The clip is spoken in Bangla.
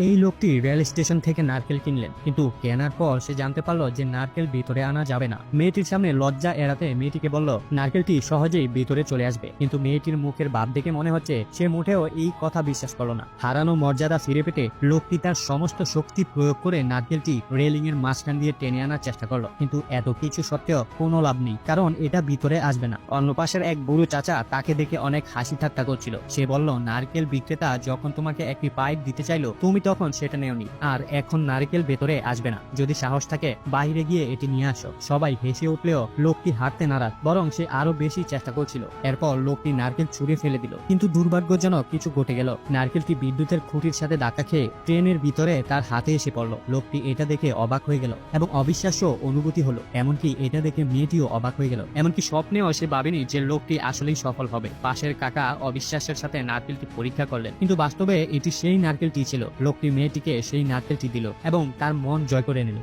এই লোকটি রেল স্টেশন থেকে নারকেল কিনলেন, কিন্তু কেনার পর সে জানতে পারলো যে নারকেল ভিতরে আনা যাবে না। মেয়েটির সামনে লজ্জা এড়াতে মেয়েটিকে বলল নারকেলটি সহজেই ভিতরে চলে আসবে, কিন্তু মেয়েটির মুখের ভাব দেখে মনে হচ্ছে সে মোটেও এই কথা বিশ্বাস করলো না। হারানো মর্যাদা ফিরে পেতে লোকটি তার সমস্ত শক্তি প্রয়োগ করে নারকেলটি রেলিং এর মাঝখান দিয়ে টেনে আনার চেষ্টা করলো, কিন্তু এত কিছু সত্ত্বেও কোনো লাভ নেই, কারণ এটা ভিতরে আসবে না। অন্য পাশের এক বুড়ো চাচা তাকে দেখে অনেক হাসি ঠাট্টা করছিল। সে বলল, নারকেল বিক্রেতা যখন তোমাকে একটি পাইপ দিতে চাইলো তুমি তখন সেটা নেওনি, আর এখন নারকেল ভেতরে আসবে না। যদি সাহস থাকে বাইরে গিয়ে এটি নিয়ে আসো। সবাই হেসে উঠলেও লোকটি হাঁটতে নারাজ, বরং সে আরো বেশি চেষ্টা করছিল। এরপর লোকটি নারকেল ছুঁড়ে ফেলে দিল, কিন্তু দুর্ভাগ্যজনক কিছু ঘটে গেল। নারকেলটি বিদ্যুতের খুঁটির সাথে ধাক্কা খেয়ে ট্রেনের ভিতরে তার হাতে এসে পড়লো। লোকটি এটা দেখে অবাক হয়ে গেল এবং অবিশ্বাস্য অনুভূতি হলো। এমনকি এটা দেখে মেয়েটিও অবাক হয়ে গেল। এমনকি স্বপ্নেও সে ভাবেনি যে লোকটি আসলেই সফল হবে। পাশের কাকা অবিশ্বাসের সাথে নারকেলটি পরীক্ষা করলেন, কিন্তু বাস্তবে এটি সেই নারকেলটি ছিল। লোকটি মেয়েটিকে সেই নারকেলটি দিল এবং তার মন জয় করে নিল।